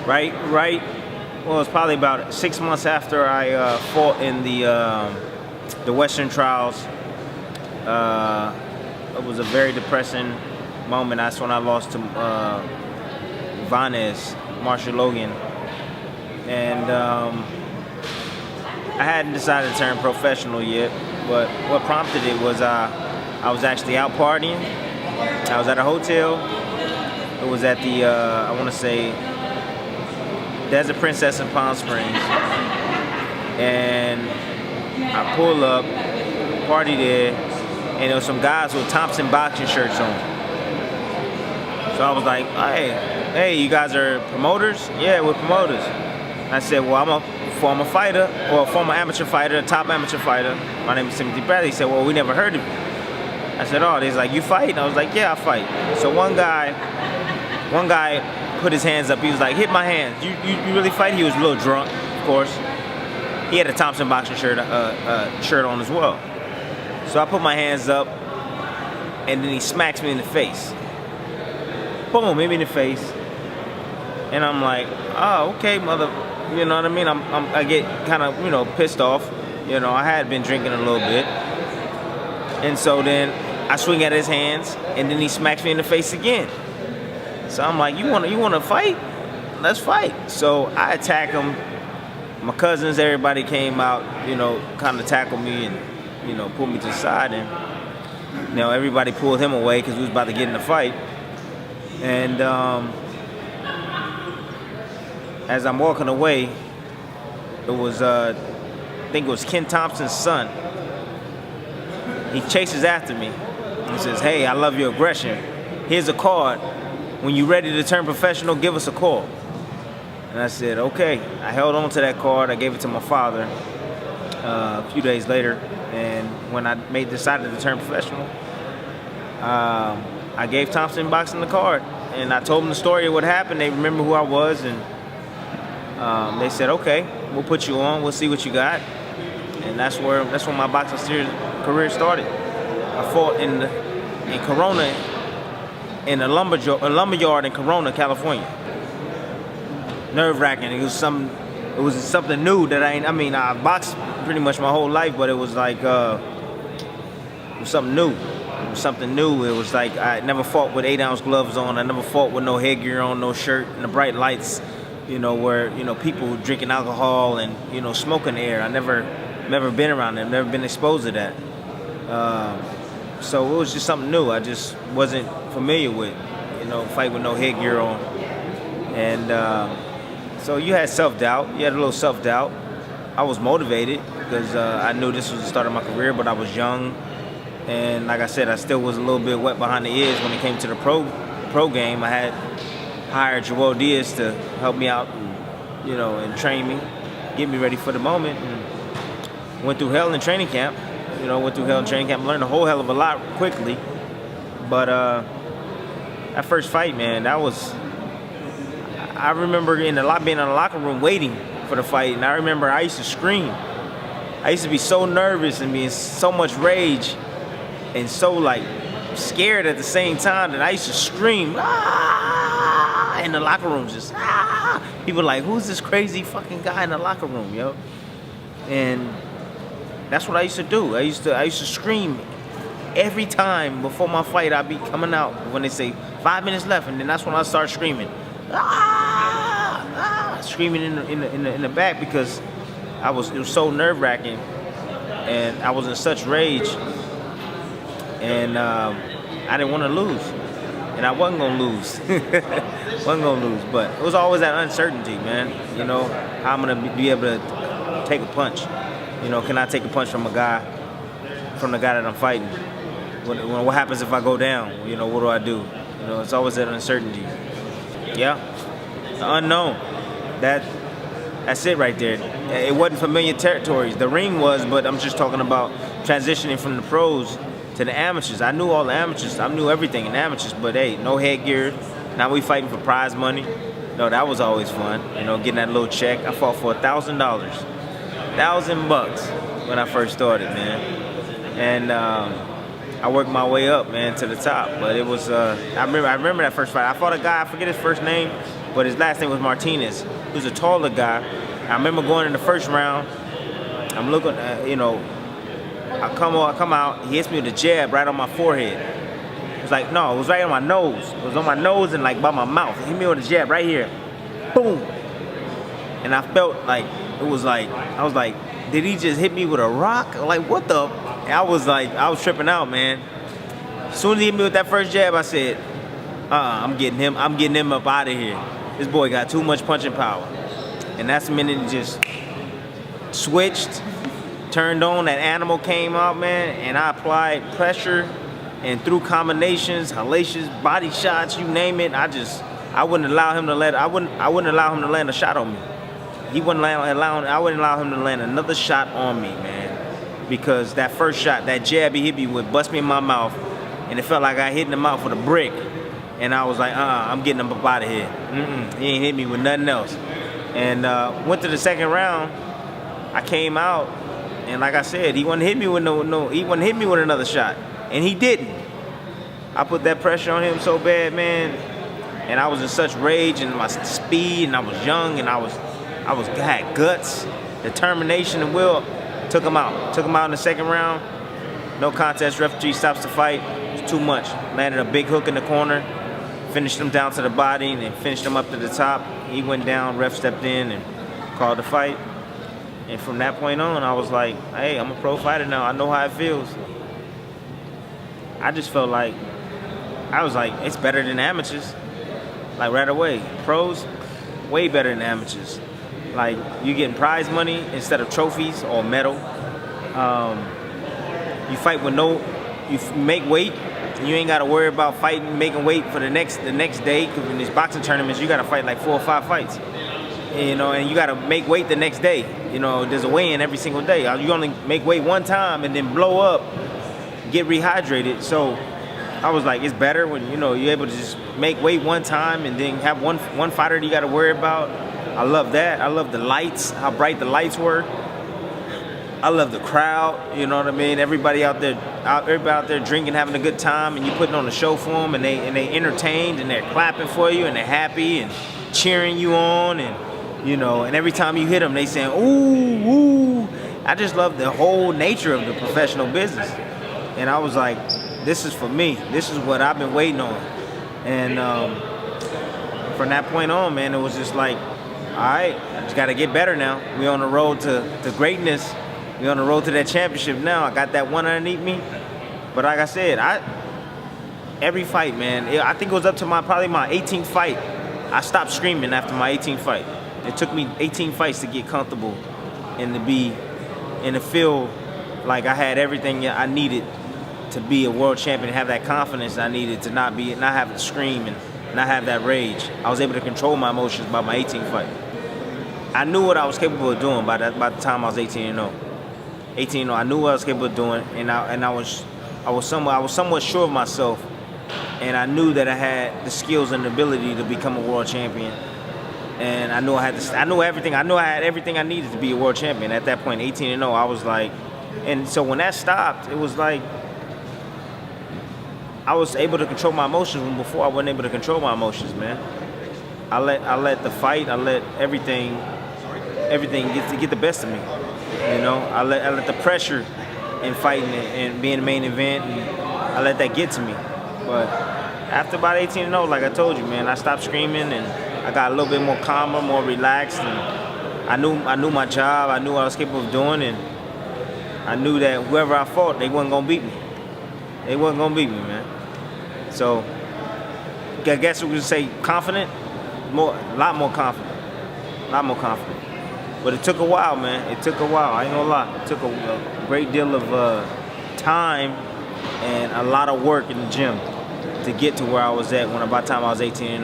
Right. Well, it's probably about 6 months after I fought in the Western Trials. It was a very depressing moment. That's when I lost to Vanez, Marshall Logan, and I hadn't decided to turn professional yet. But what prompted it was I was actually out partying. I was at a hotel. It was at the I want to say Desert Princess in Palm Springs, and I pull up, party there, and there was some guys with Thompson boxing shirts on. So I was like, hey, you guys are promoters? Yeah, we're promoters. I said, well, I'm a former fighter, or a former amateur fighter, a top amateur fighter. My name is Timothy Bradley. He said, well, we never heard of you. I said, oh, they's like, you fight? And I was like, yeah, I fight. So one guy put his hands up. He was like, hit my hands. You really fight? He was a little drunk, of course. He had a Thompson boxing shirt on as well. So I put my hands up, and then he smacks me in the face. Boom, hit me in the face. And I'm like, oh, okay, mother, you know what I mean? I get kind of, pissed off. I had been drinking a little bit. And so then I swing at his hands, and then he smacks me in the face again. So I'm like, you want to fight? Let's fight. So I attack him. My cousins, everybody came out, kind of tackled me and, pulled me to the side. And, everybody pulled him away because we was about to get in a fight. And as I'm walking away, it was, I think it was Ken Thompson's son. He chases after me. He says, hey, I love your aggression. Here's a card. When you're ready to turn professional, give us a call. And I said, okay. I held on to that card. I gave it to my father a few days later. And when I decided to turn professional, I gave Thompson Boxing the card. And I told them the story of what happened. They remember who I was. And they said, okay, we'll put you on. We'll see what you got. And that's when my boxing career started. I fought in Corona, in a lumber yard in Corona, California. Nerve-wracking. It was something new that I boxed pretty much my whole life, but it was like it was something new. It was something new. It was like I never fought with 8-ounce gloves on. I never fought with no headgear on, no shirt, and the bright lights. Where people drinking alcohol and smoking air. I never been around them. Never been exposed to that. So it was just something new. I just wasn't familiar with, fight with no headgear on. And so you had self-doubt. You had a little self-doubt. I was motivated because I knew this was the start of my career, but I was young. And like I said, I still was a little bit wet behind the ears when it came to the pro game. I had hired Joel Diaz to help me out, and train me, get me ready for the moment. And went through hell in training camp. Learned a whole hell of a lot quickly. But that first fight, man, I remember being in the locker room waiting for the fight, and I remember I used to scream. I used to be so nervous and be in so much rage and so scared at the same time that I used to scream, ah, in the locker room, just ah. People like, who's this crazy fucking guy in the locker room, yo? And that's what I used to do. I used to scream every time before my fight. I'd be coming out when they say 5 minutes left, and then that's when I start screaming, screaming in the back because it was so nerve-wracking, and I was in such rage, and I didn't want to lose, and I wasn't gonna lose. But it was always that uncertainty, man. How I'm gonna be able to take a punch. Can I take a punch from the guy that I'm fighting? What happens if I go down? What do I do? It's always that uncertainty. Yeah, the unknown. That's it right there. It wasn't familiar territories. The ring was, but I'm just talking about transitioning from the pros to the amateurs. I knew all the amateurs. I knew everything in amateurs, but hey, no headgear. Now we fighting for prize money. That was always fun. Getting that little check. I fought for $1,000. $1,000 when I first started, man. And I worked my way up, man, to the top. But it was, I remember that first fight. I fought a guy, I forget his first name. but his last name was Martinez. He was a taller guy. I remember going in the first round. I'm looking, I come out. He hits me with a jab right on my forehead. It was like, no, it was right on my nose. It was on my nose and like by my mouth. He hit me with a jab right here. Boom. And I felt like, I was like, did he just hit me with a rock? Like, what the? I was tripping out, man. As soon as he hit me with that first jab, I said, I'm getting him up out of here. This boy got too much punching power. And that's the minute he just switched, turned on, that animal came out, man, and I applied pressure and through combinations, hellacious body shots, you name it. I wouldn't allow him to land a shot on me. I wouldn't allow him to land another shot on me, man. Because that first shot, that jab he hit me with, bust me in my mouth, and it felt like I hit in the mouth with a brick. And I was like, I'm getting him up out of here. He ain't hit me with nothing else. And went to the second round. I came out, and like I said, he wouldn't hit me with he wouldn't hit me with another shot, and he didn't. I put that pressure on him so bad, man, and I was in such rage and my speed, and I was young, and I had guts, determination, and will. Took him out in the second round. No contest. Referee stops the fight. It was too much. Landed a big hook in the corner, finished him down to the body, and then finished him up to the top. He went down. Ref stepped in and called the fight. And from that point on, I was like, hey, I'm a pro fighter now. I know how it feels. I just felt like, it's better than amateurs. Like right away. Pros, way better than amateurs. Like, you getting prize money instead of trophies or medal. You fight with you make weight. You ain't got to worry about making weight for the next day. Because in these boxing tournaments, you got to fight like 4 or 5 fights. And you got to make weight the next day. There's a weigh-in every single day. You only make weight one time and then blow up, get rehydrated. So I was like, it's better when, you're able to just make weight one time and then have one fighter that you got to worry about. I love that. I love the lights, how bright the lights were. I love the crowd, you know what I mean? Everybody out there drinking, having a good time, and you putting on a show for them, and they entertained, and they're clapping for you, and they're happy, and cheering you on, and and every time you hit them, they saying, ooh, ooh. I just love the whole nature of the professional business. And I was like, this is for me. This is what I've been waiting on. And from that point on, man, it was just like, all right, I just got to get better now. We on the road to greatness. We on the road to that championship now. I got that one underneath me. But like I said, every fight, man, I think it was up to probably my 18th fight. I stopped screaming after my 18th fight. It took me 18 fights to get comfortable and to feel like I had everything I needed to be a world champion, have that confidence I needed to not have to scream and not have that rage. I was able to control my emotions by my 18th fight. I knew what I was capable of doing by the time I was 18-0. 18-0, I knew what I was capable of doing, and I was somewhat sure of myself, and I knew that I had the skills and the ability to become a world champion. And I had everything I needed to be a world champion. At that point, 18-0, I was like, and so when that stopped, it was like I was able to control my emotions when before I wasn't able to control my emotions, man. I let the fight, I let everything get the best of me. I let the pressure in fighting and being the main event, and I let that get to me. But after about 18-0, like I told you, man, I stopped screaming and I got a little bit more calmer, more relaxed, and I knew my job. I knew what I was capable of doing, and I knew that whoever I fought, they wasn't gonna beat me. They wasn't gonna beat me, man. So I guess we could say confident, a lot more confident. But it took a while, man. It took a while. I ain't gonna lie. It took a great deal of time and a lot of work in the gym to get to where I was at by the time I was 18.